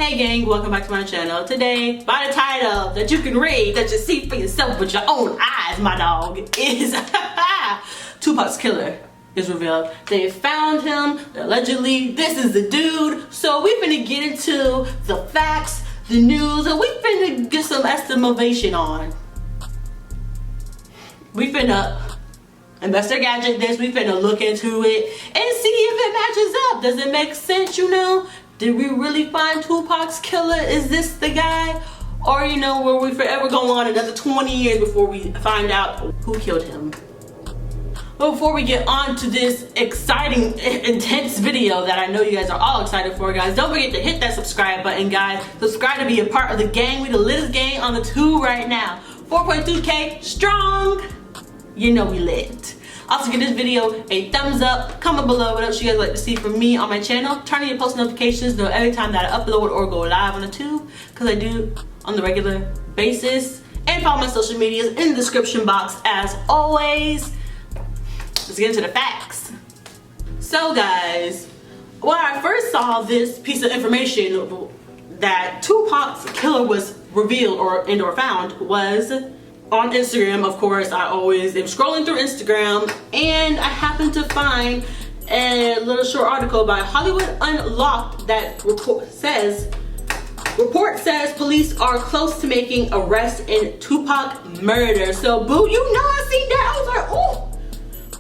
Hey gang, welcome back to my channel. Today, by the title that you can read, that you see for yourself with your own eyes, my dog, is Tupac's killer is revealed. They found him, allegedly, this is the dude. So we finna get into the facts, the news, and we finna get some estimation on. We finna investor gadget this, we finna look into it and see if it matches up. Does it make sense, you know? Did we really find Tupac's killer? Is this the guy? Or, you know, will we forever go on another 20 years before we find out who killed him? But before we get on to this exciting, intense video that I know you guys are all excited for, guys, don't forget to hit that subscribe button, guys. Subscribe to be a part of the gang. We the littest gang on the tube right now. 4.2K strong. You know we lit. Also give this video a thumbs up, comment below what else you guys like to see from me on my channel. Turn on your post notifications, know every time that I upload or go live on the tube, because I do on the regular basis. And follow my social medias in the description box as always. Let's get into the facts. So guys, when I first saw this piece of information that Tupac's killer was revealed or found was on Instagram. Of course, I always am scrolling through Instagram and I happened to find a little short article by Hollywood Unlocked that report says police are close to making arrest in Tupac murder. So boo, you know I seen that. I was like, oh,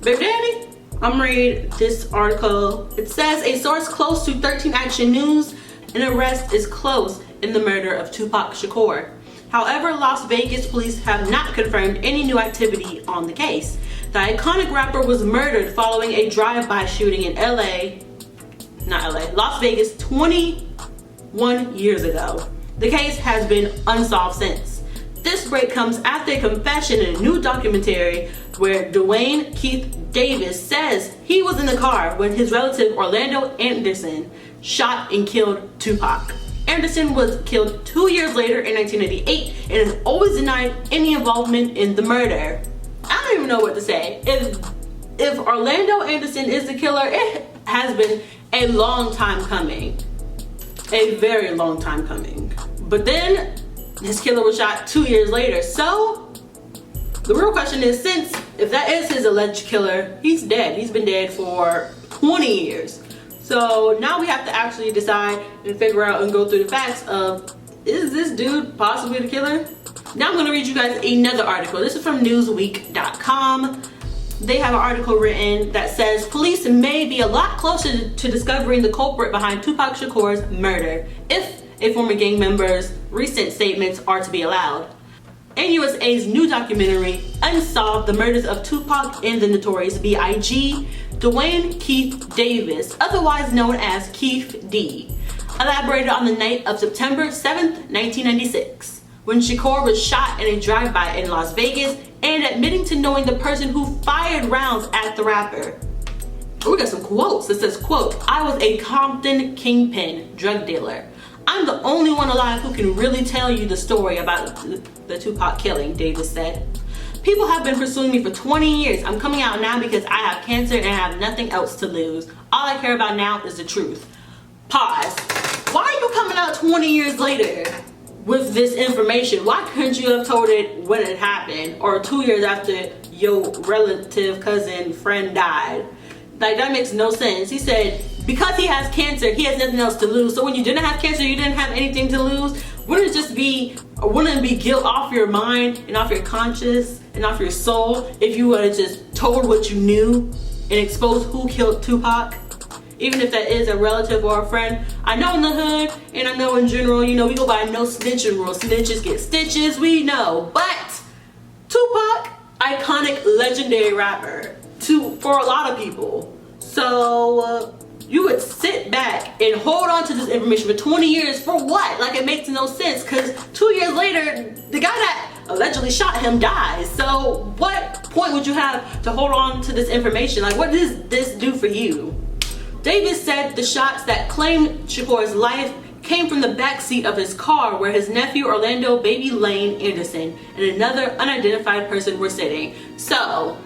baby daddy. I'm gonna read this article. It says a source close to 13 Action News, an arrest is close in the murder of Tupac Shakur. However, Las Vegas police have not confirmed any new activity on the case. The iconic rapper was murdered following a drive-by shooting in Las Vegas 21 years ago. The case has been unsolved since. This break comes after a confession in a new documentary where Dwayne Keith Davis says he was in the car when his relative Orlando Anderson shot and killed Tupac. Anderson was killed 2 years later in 1988 and has always denied any involvement in the murder. I don't even know what to say. If Orlando Anderson is the killer, it has been a long time coming. A very long time coming. But then his killer was shot 2 years later. So the real question is, since if that is his alleged killer, he's dead. He's been dead for 20 years. So now we have to actually decide and figure out and go through the facts of, is this dude possibly the killer? Now I'm going to read you guys another article. This is from Newsweek.com. They have an article written that says police may be a lot closer to discovering the culprit behind Tupac Shakur's murder if a former gang member's recent statements are to be allowed. NUSA's new documentary, Unsolved: The Murders of Tupac and the Notorious B.I.G., Dwayne Keith Davis, otherwise known as Keith D, elaborated on the night of September 7th, 1996, when Shakur was shot in a drive-by in Las Vegas and admitting to knowing the person who fired rounds at the rapper. We got some quotes. It says, quote, "I was a Compton kingpin drug dealer. I'm the only one alive who can really tell you the story about the Tupac killing," Davis said. "People have been pursuing me for 20 years. I'm coming out now because I have cancer and I have nothing else to lose. All I care about now is the truth." Pause. Why are you coming out 20 years later with this information? Why couldn't you have told it when it happened or 2 years after your relative, cousin, friend died? Like, that makes no sense. He said because he has cancer, he has nothing else to lose. So when you didn't have cancer, you didn't have anything to lose. Wouldn't it be guilt off your mind and off your conscience and off your soul if you would have just told what you knew and exposed who killed Tupac? Even if that is a relative or a friend. I know in the hood and I know in general, you know, we go by no snitching rule. Snitches get stitches, we know. But Tupac, iconic, legendary rapper for a lot of people. So you would sit back and hold on to this information for 20 years for what? Like, it makes no sense, because 2 years later, the guy that allegedly shot him dies. So what point would you have to hold on to this information? Like, what does this do for you? Davis said the shots that claimed Shakur's life came from the backseat of his car where his nephew Orlando Baby Lane Anderson and another unidentified person were sitting. So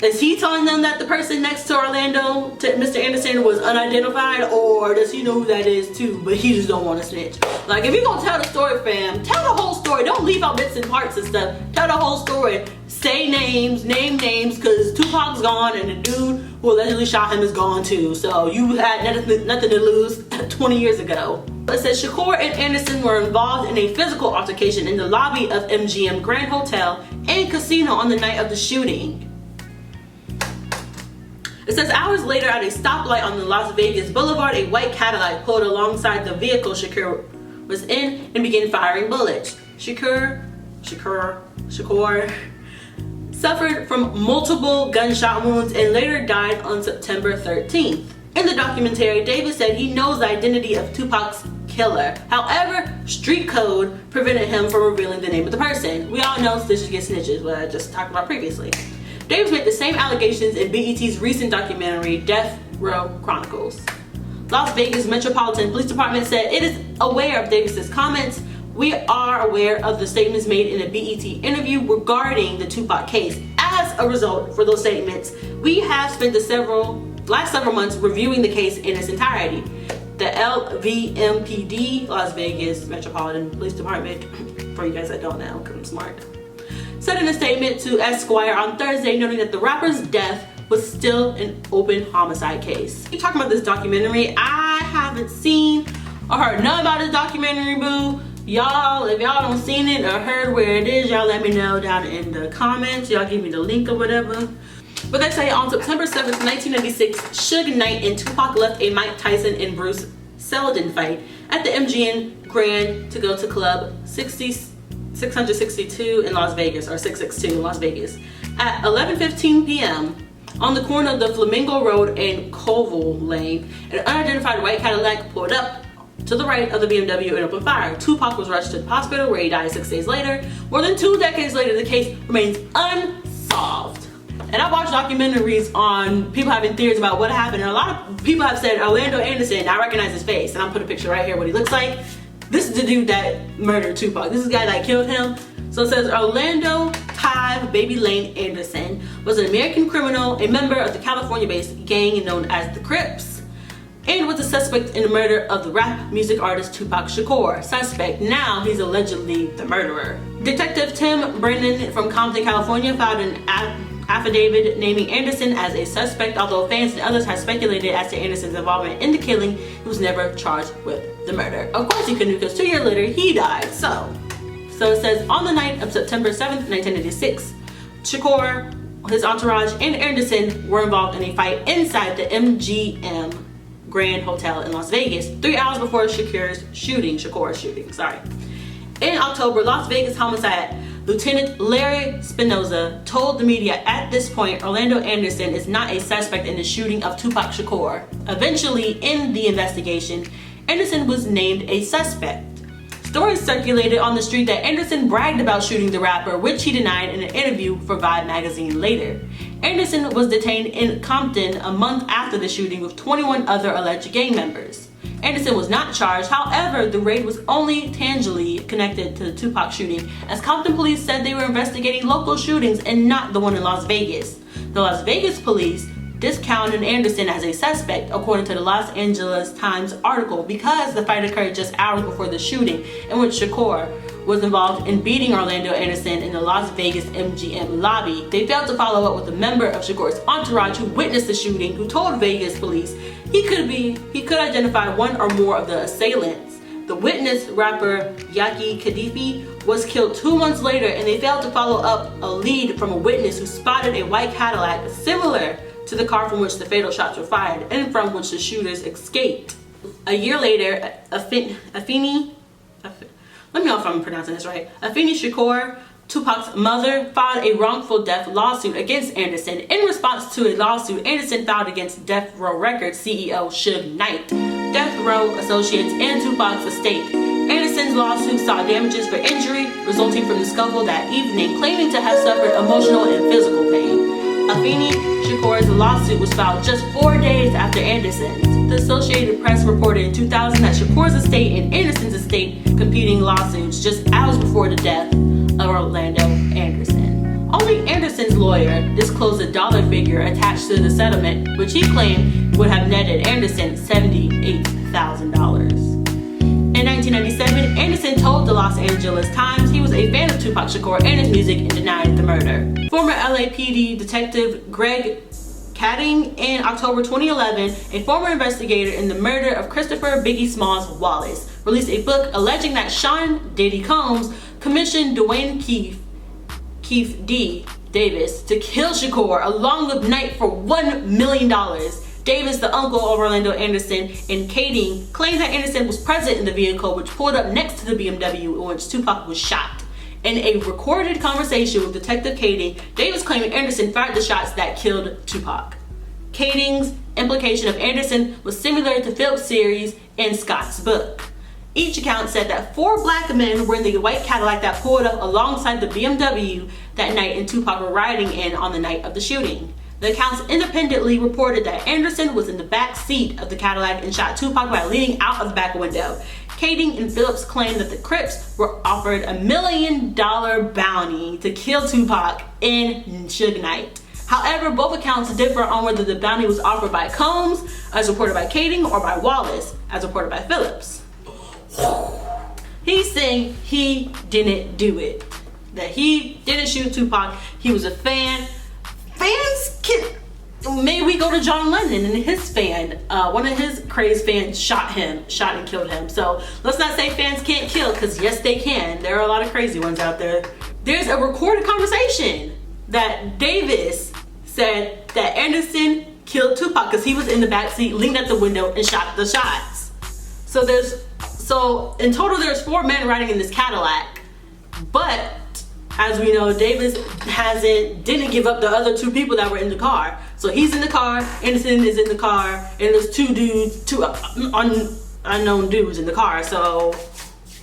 Is he telling them that the person next to Orlando, to Mr. Anderson, was unidentified, or does he know who that is too, but he just don't want to snitch? Like, if you're gonna tell the story, fam, tell the whole story. Don't leave out bits and parts and stuff. Tell the whole story. Say names, name names, because Tupac's gone and the dude who allegedly shot him is gone too. So you had nothing to lose 20 years ago. It says Shakur and Anderson were involved in a physical altercation in the lobby of MGM Grand Hotel and Casino on the night of the shooting. It says hours later at a stoplight on the Las Vegas Boulevard, a white Cadillac pulled alongside the vehicle Shakur was in and began firing bullets. Shakur suffered from multiple gunshot wounds and later died on September 13th. In the documentary, Davis said he knows the identity of Tupac's killer. However, street code prevented him from revealing the name of the person. We all know snitches get snitches, what I just talked about previously. Davis made the same allegations in BET's recent documentary, Death Row Chronicles. Las Vegas Metropolitan Police Department said it is aware of Davis's comments. We are aware of the statements made in a BET interview regarding the Tupac case. As a result for those statements, we have spent the last several months reviewing the case in its entirety. The LVMPD, Las Vegas Metropolitan Police Department, for you guys that don't know, because I'm smart, said in a statement to Esquire on Thursday, noting that the rapper's death was still an open homicide case. You're talking about this documentary. I haven't seen or heard nothing about this documentary, boo. Y'all, if y'all don't seen it or heard where it is, y'all let me know down in the comments. Y'all give me the link or whatever. But they say on September 7th, 1996, Suge Knight and Tupac left a Mike Tyson and Bruce Seldon fight at the MGM Grand to go to Club 662 in Las Vegas, or 662 in Las Vegas. At 11:15 p.m., on the corner of the Flamingo Road and Colville Lane, an unidentified white Cadillac pulled up to the right of the BMW and opened fire. Tupac was rushed to the hospital where he died 6 days later. More than 2 decades later, the case remains unsolved. And I watched documentaries on people having theories about what happened, and a lot of people have said Orlando Anderson, I recognize his face, and I'll put a picture right here what he looks like. This is the dude that murdered Tupac. This is the guy that killed him. So it says Orlando Ty Baby Lane Anderson was an American criminal, a member of the California-based gang known as the Crips, and was a suspect in the murder of the rap music artist Tupac Shakur. Suspect, now he's allegedly the murderer. Detective Tim Brennan from Compton, California filed an affidavit naming Anderson as a suspect, although fans and others have speculated as to Anderson's involvement in the killing. He was never charged with the murder. Of course he couldn't, because 2 years later he died. So it says on the night of September 7th, 1986, Shakur, his entourage, and Anderson were involved in a fight inside the MGM Grand Hotel in Las Vegas 3 hours before Shakur's shooting. In October, Las Vegas homicide Lieutenant Larry Spinoza told the media at this point Orlando Anderson is not a suspect in the shooting of Tupac Shakur. Eventually, in the investigation, Anderson was named a suspect. Stories circulated on the street that Anderson bragged about shooting the rapper, which he denied in an interview for Vibe magazine later. Anderson was detained in Compton a month after the shooting with 21 other alleged gang members. Anderson was not charged. However, the raid was only tangibly connected to the Tupac shooting, as Compton police said they were investigating local shootings and not the one in Las Vegas. The Las Vegas police discounted Anderson as a suspect, according to the Los Angeles Times article, because the fight occurred just hours before the shooting, in which Shakur was involved in beating Orlando Anderson in the Las Vegas MGM lobby. They failed to follow up with a member of Shakur's entourage who witnessed the shooting, who told Vegas police he could identify one or more of the assailants. The witness, rapper Yaki Kadifi, was killed 2 months later, and they failed to follow up a lead from a witness who spotted a white Cadillac similar to the car from which the fatal shots were fired and from which the shooters escaped. A year later, Afeni Shakur, Tupac's mother, filed a wrongful death lawsuit against Anderson. In response to a lawsuit Anderson filed against Death Row Records CEO Suge Knight, Death Row Associates, and Tupac's estate. Anderson's lawsuit sought damages for injury resulting from the scuffle that evening, claiming to have suffered emotional and physical pain. Afeni Shakur's lawsuit was filed just 4 days after Anderson's. The Associated Press reported in 2000 that Shakur's estate and Anderson's estate competing lawsuits just hours before the death of Orlando Anderson. Only Anderson's lawyer disclosed a dollar figure attached to the settlement, which he claimed would have netted Anderson $78,000. In 1997, Anderson told the Los Angeles Times he was a fan of Tupac Shakur and his music and denied the murder. Former LAPD detective Greg Kading in October 2011, a former investigator in the murder of Christopher Biggie Smalls Wallace, released a book alleging that Sean Diddy Combs commissioned Dwayne Keith D. Davis to kill Shakur along with Knight for $1 million. Davis, the uncle of Orlando Anderson, and Kading claimed that Anderson was present in the vehicle which pulled up next to the BMW in which Tupac was shot. In a recorded conversation with Detective Kading, Davis claimed Anderson fired the shots that killed Tupac. Kading's implication of Anderson was similar to Phillips' series in Scott's book. Each account said that 4 black men were in the white Cadillac that pulled up alongside the BMW that night and Tupac were riding in on the night of the shooting. The accounts independently reported that Anderson was in the back seat of the Cadillac and shot Tupac by leaning out of the back window. Kading and Phillips claimed that the Crips were offered $1 million bounty to kill Tupac in Suge Knight. However, both accounts differ on whether the bounty was offered by Combs, as reported by Kading, or by Wallace, as reported by Phillips. He's saying he didn't do it, that he didn't shoot Tupac. He was a fan. Fans can, maybe we go to John Lennon and his fan, one of his crazed fans shot and killed him. So let's not say fans can't kill, because yes they can. There are a lot of crazy ones out there. There's a recorded conversation that Davis said that Anderson killed Tupac because he was in the backseat, leaned at the window and shot the shots. So in total there's 4 men riding in this Cadillac, but as we know, Davis didn't give up the other 2 people that were in the car. So he's in the car, Anderson is in the car, and there's 2 unknown dudes in the car. So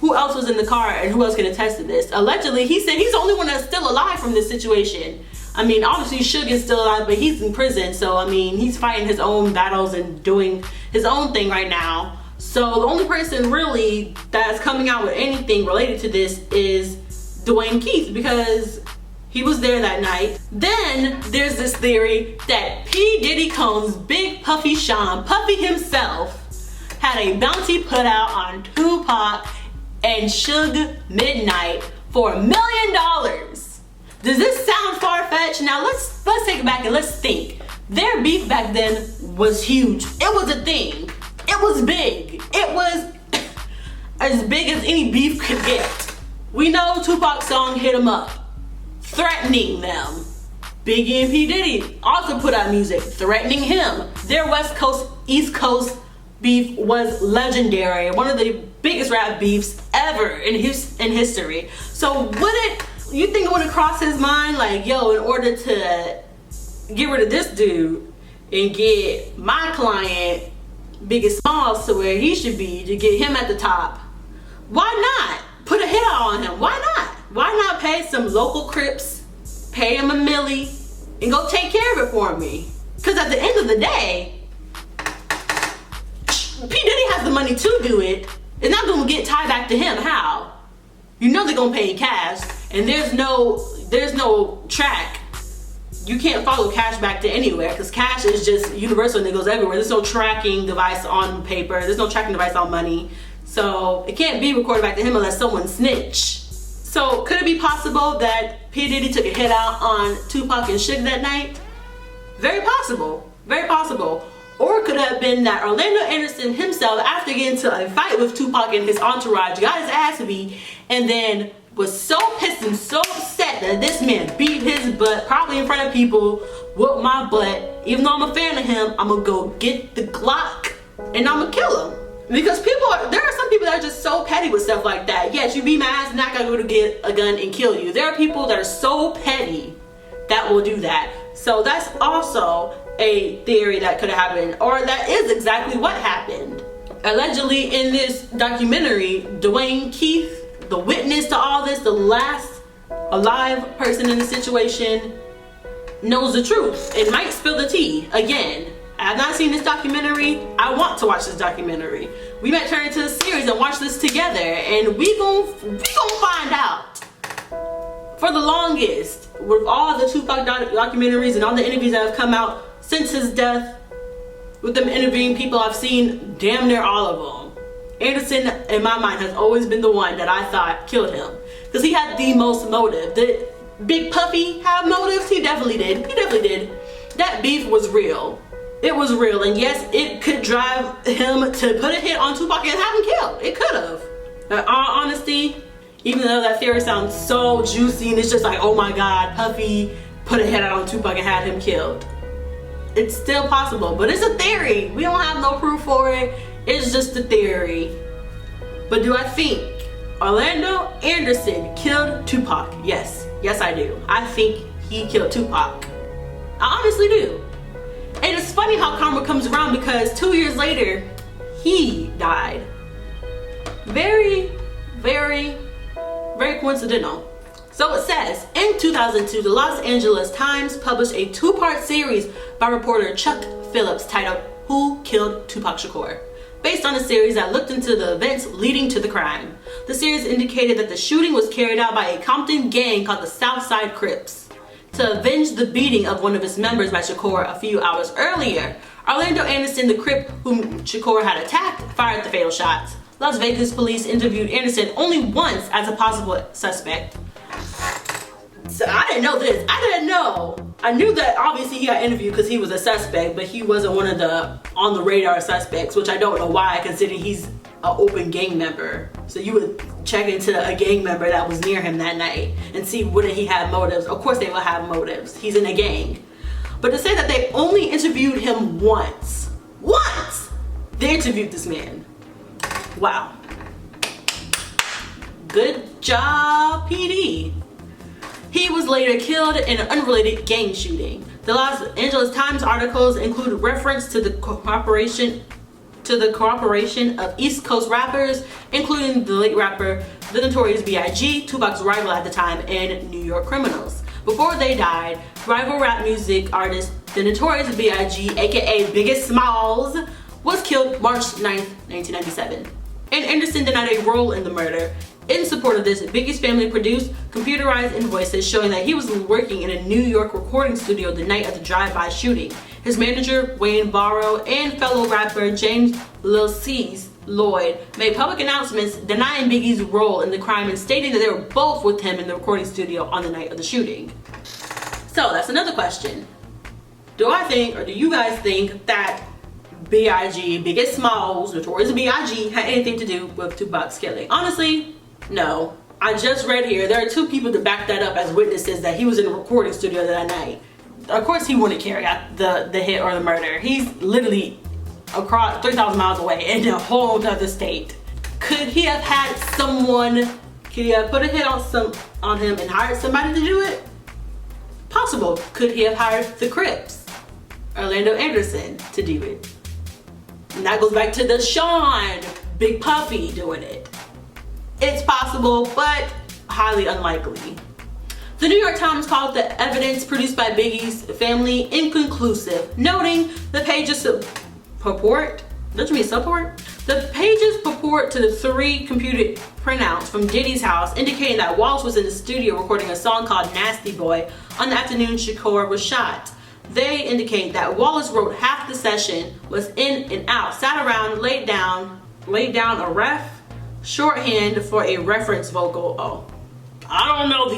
who else was in the car and who else can attest to this? Allegedly, he said he's the only one that's still alive from this situation. I mean, obviously Suge is still alive, but he's in prison. So, I mean, he's fighting his own battles and doing his own thing right now. So the only person really that's coming out with anything related to this is Dwayne Keith, because he was there that night. Then there's this theory that P. Diddy Combs' Big Puffy Sean, Puffy himself, had a bounty put out on Tupac and Suge Midnight for $1 million. Does this sound far-fetched? Now let's take it back and let's think. Their beef back then was huge. It was a thing. It was big. It was as big as any beef could get. We know Tupac's song Hit 'Em Up, threatening them. Biggie and P. Diddy also put out music threatening him. Their West Coast, East Coast beef was legendary. One of the biggest rap beefs ever in history. So you think it would have crossed his mind, like, yo, in order to get rid of this dude and get my client Biggie Smalls to where he should be, to get him at the top, why not put a hit out on him? Why not? Why not pay some local Crips, pay him $1 million, and go take care of it for me? Because at the end of the day, P. Diddy has the money to do it. It's not going to get tied back to him. How? You know they're going to pay in cash, and there's no track. You can't follow cash back to anywhere, because cash is just universal and it goes everywhere. There's no tracking device on paper. There's no tracking device on money. So it can't be recorded back to him unless someone snitch. So could it be possible that P. Diddy took a hit out on Tupac and Suge that night? Very possible. Very possible. Or it could have been that Orlando Anderson himself, after getting into a fight with Tupac and his entourage, got his ass beat, and then was so pissed and so upset that this man beat his butt, probably in front of people, whooped my butt. Even though I'm a fan of him, I'm gonna go get the Glock and I'm gonna kill him. Because there are some people that are just so petty with stuff like that. Yes, you beat my ass and I gotta go to get a gun and kill you. There are people that are so petty that will do that. So that's also a theory that could have happened, or that is exactly what happened. Allegedly in this documentary, Dwayne Keith, the witness to all this, the last alive person in the situation, knows the truth and might spill the tea again. I have not seen this documentary. I want to watch this documentary. We might turn it into a series and watch this together, and we gon' find out For the longest, with all the Tupac documentaries and all the interviews that have come out since his death, with them interviewing people, I've seen damn near all of them. Anderson, in my mind, has always been the one that I thought killed him. Because he had the most motive. Did Big Puffy have motives? He definitely did. He definitely did. That beef was real. It was real. And yes, it could drive him to put a hit on Tupac and have him killed. It could have. In all honesty, even though that theory sounds so juicy and it's just like, oh my God, Puffy put a hit out on Tupac and had him killed. It's still possible, but it's a theory. We don't have no proof for it. It's just a theory. But do I think Orlando Anderson killed Tupac? Yes. Yes, I do. I think he killed Tupac. I honestly do. And it's funny how karma comes around because 2 years later, he died. Very, very, very coincidental. So it says, in 2002, the Los Angeles Times published a 2-part series by reporter Chuck Phillips titled Who Killed Tupac Shakur? Based on a series that looked into the events leading to the crime. The series indicated that the shooting was carried out by a Compton gang called the Southside Crips to avenge the beating of one of its members by Shakur a few hours earlier. Orlando Anderson, the Crip whom Shakur had attacked, fired the fatal shots. Las Vegas police interviewed Anderson only once as a possible suspect. So I didn't know this. I didn't know. I knew that obviously he got interviewed because he was a suspect, but he wasn't one of the on the radar suspects, which I don't know why, considering he's an open gang member. So you would check into a gang member that was near him that night and see wouldn't he have motives. Of course they will have motives. He's in a gang. But to say that they only interviewed him once, they interviewed this man. Wow. Good job, PD. He was later killed in an unrelated gang shooting. The Los Angeles Times articles include reference to the cooperation of East Coast rappers, including the late rapper The Notorious B.I.G., Tupac's rival at the time, and New York criminals. Before they died, rival rap music artist The Notorious B.I.G., aka Biggest Smalls, was killed March 9th, 1997. And Anderson denied a role in the murder. In support of this, Biggie's family produced computerized invoices showing that he was working in a New York recording studio the night of the drive-by shooting. His manager, Wayne Barrow, and fellow rapper James Lil C's Lloyd made public announcements denying Biggie's role in the crime and stating that they were both with him in the recording studio on the night of the shooting. So that's another question. Do I think, or do you guys think that B.I.G., Biggest Smalls, Notorious B.I.G. had anything to do with Tupac's killing? Honestly, no. I just read here, there are 2 people to back that up as witnesses that he was in a recording studio that night. Of course he wouldn't carry out the hit or the murder. He's literally across 3,000 miles away in a whole other state. Could he have had someone, could he have put a hit on him and hired somebody to do it? Possible. Could he have hired the Crips, Orlando Anderson, to do it? And that goes back to the Sean, Big Puffy doing it. It's possible, but highly unlikely. The New York Times called the evidence produced by Biggie's family inconclusive, noting the pages purport. Don't you mean support? The pages purport to the 3 computed printouts from Diddy's house, indicating that Wallace was in the studio recording a song called Nasty Boy on the afternoon Shakur was shot. They indicate that Wallace wrote half the session, was in and out, sat around, laid down a ref, shorthand for a reference vocal. Oh, I don't know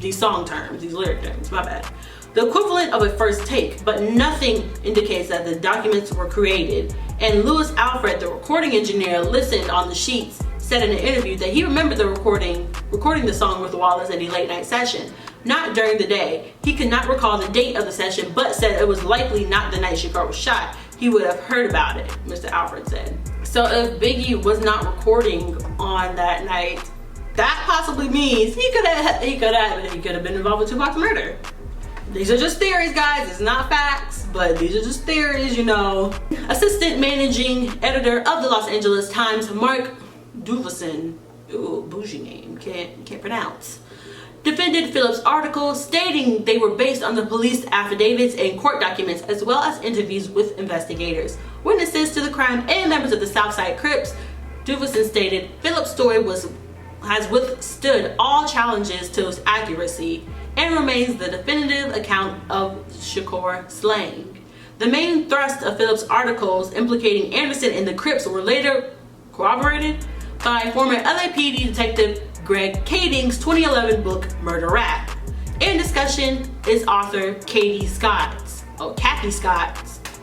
these song terms, these lyric terms, my bad. The equivalent of a first take, but nothing indicates that the documents were created. And Louis Alfred, the recording engineer, listened on the sheets, said in an interview that he remembered the recording the song with Wallace in a late night session, not during the day. He could not recall the date of the session, but said it was likely not the night Shakur was shot. He would have heard about it, Mr. Alfred said. So if Biggie was not recording on that night, that possibly means he could have been involved with Tupac's murder. These are just theories, guys. It's not facts, but these are just theories, you know. Assistant managing editor of the Los Angeles Times, Mark Duverson, ooh, bougie name, can't pronounce, defended Phillips' article, stating they were based on the police affidavits and court documents, as well as interviews with investigators, witnesses to the crime, and members of the Southside Crips. Duverson stated Phillips' story was has withstood all challenges to its accuracy and remains the definitive account of Shakur slaying. The main thrust of Phillips' articles implicating Anderson and the Crips were later corroborated by former LAPD detective Greg Kading's 2011 book Murder Rap. In discussion is author Kathy Scott's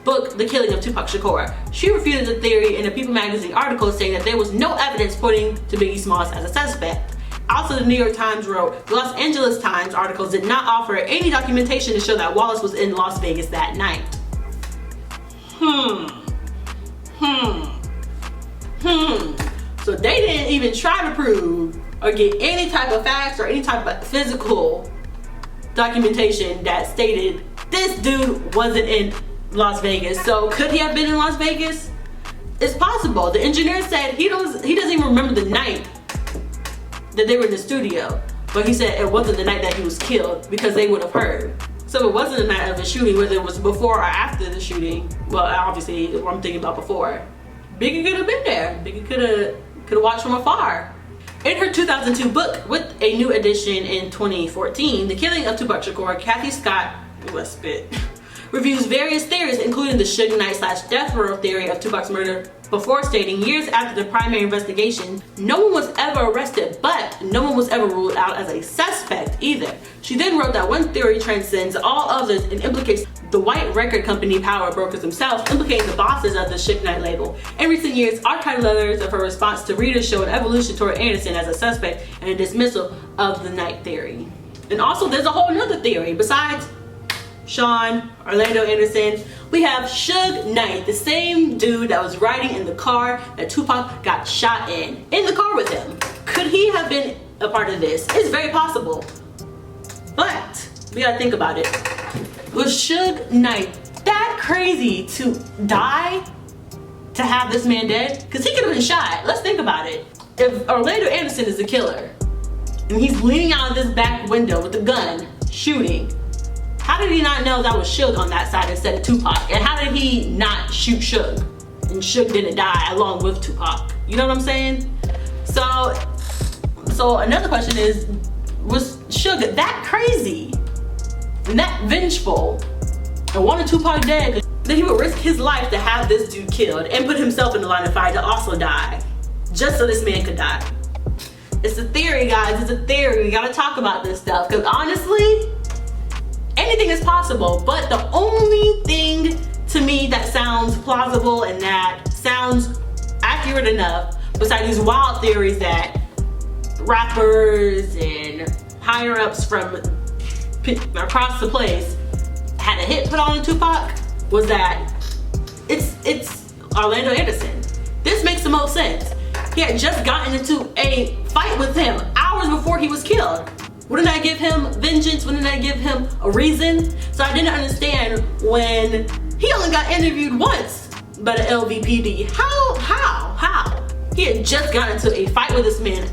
book The Killing of Tupac Shakur. She refuted the theory in a People magazine article saying that there was no evidence pointing to Biggie Smalls as a suspect. Also, the New York Times wrote, the Los Angeles Times articles did not offer any documentation to show that Wallace was in Las Vegas that night. So they didn't even try to prove or get any type of facts or any type of physical documentation that stated this dude wasn't in Las Vegas. So could he have been in Las Vegas? It's possible. The engineer said he doesn't even remember the night that they were in the studio, but he said it wasn't the night that he was killed because they would have heard. So it wasn't the night of the shooting, whether it was before or after the shooting. Well, obviously I'm thinking about before. Biggie could have been there. Biggie could have watched from afar. In her 2002 book, with a new edition in 2014, The Killing of Tupac Shakur, Kathy Scott reviews various theories, including the Suge Knight/Death Row theory of Tupac's murder, before stating, years after the primary investigation, no one was ever arrested, but no one was ever ruled out as a suspect either. She then wrote that one theory transcends all others and implicates the white record company power brokers themselves, implicating the bosses of the Suge Knight label. In recent years, archived letters of her response to readers show an evolution toward Anderson as a suspect and a dismissal of the Knight theory. And also, there's a whole nother theory. Besides Sean, Orlando Anderson, we have Suge Knight, the same dude that was riding in the car that Tupac got shot in the car with him. Could he have been a part of this? It's very possible. But we gotta think about it. Was Suge Knight that crazy to die to have this man dead? Because he could have been shot. Let's think about it. If Orlando Anderson is the killer and he's leaning out of this back window with a gun shooting, how did he not know that was Suge on that side instead of Tupac? And how did he not shoot Suge? And Suge didn't die along with Tupac. You know what I'm saying? So another question is, was Suge that crazy and that vengeful and wanted Tupac dead that he would risk his life to have this dude killed and put himself in the line of fire to also die just so this man could die? It's a theory, guys. It's a theory. We gotta talk about this stuff because honestly, anything is possible, but the only thing to me that sounds plausible and that sounds accurate enough, besides these wild theories that rappers and higher-ups from across the place had a hit put on Tupac, was that it's Orlando Anderson. This makes the most sense. He had just gotten into a fight with him hours before he was killed. Wouldn't that give him vengeance? Wouldn't that give him a reason? So I didn't understand when he only got interviewed once by the LVPD. How? He had just gotten into a fight with this man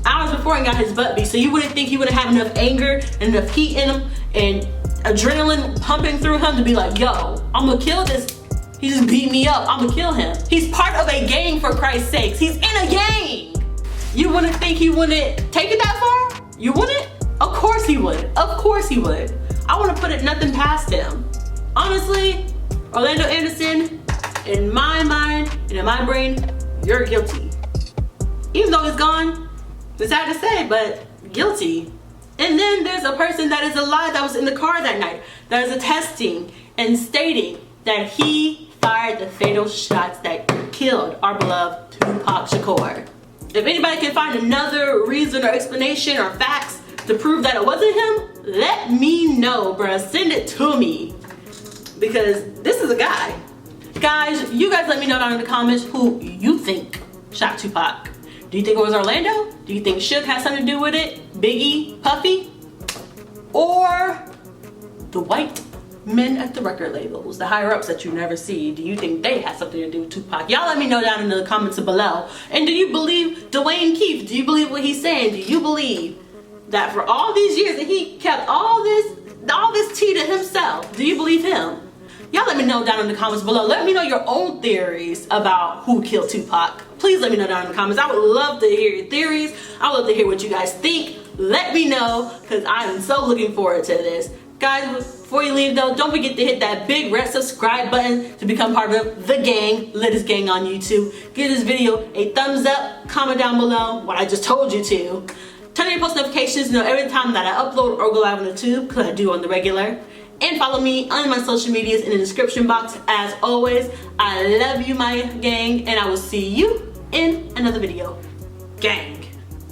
hours before and got his butt beat. So you wouldn't think he would have had enough anger and enough heat in him and adrenaline pumping through him to be like, yo, I'm gonna kill this. He just beat me up. I'm gonna kill him. He's part of a gang, for Christ's sakes. He's in a gang. You wouldn't think he wouldn't take it that far? You wouldn't? Of course he would. Of course he would. I want to put it nothing past him. Honestly, Orlando Anderson, in my mind and in my brain, you're guilty. Even though he's gone, it's sad to say, but guilty. And then there's a person that is alive that was in the car that night that is attesting and stating that he fired the fatal shots that killed our beloved Tupac Shakur. If anybody can find another reason or explanation or facts to prove that it wasn't him, let me know, bruh. Send it to me. Because this is a guy. Guys, you guys let me know down in the comments who you think shot Tupac. Do you think it was Orlando? Do you think Suge had something to do with it? Biggie, Puffy? Or the white men at the record labels, the higher ups that you never see? Do you think they had something to do with Tupac? Y'all let me know down in the comments below. And do you believe Dwayne Keith? Do you believe what he's saying? Do you believe that for all these years that he kept all this tea to himself? Do you believe him? Y'all let me know down in the comments below. Let me know your own theories about who killed Tupac. Please let me know down in the comments. I would love to hear your theories. I would love to hear what you guys think. Let me know, because I am so looking forward to this. Guys, before you leave though, don't forget to hit that big red subscribe button to become part of the gang, Latest Gang on YouTube. Give this video a thumbs up, comment down below what I just told you to. Turn on your post notifications to know every time that I upload or go live on the tube, because I do on the regular. And follow me on my social medias in the description box. As always, I love you, my gang, and I will see you in another video. Gang.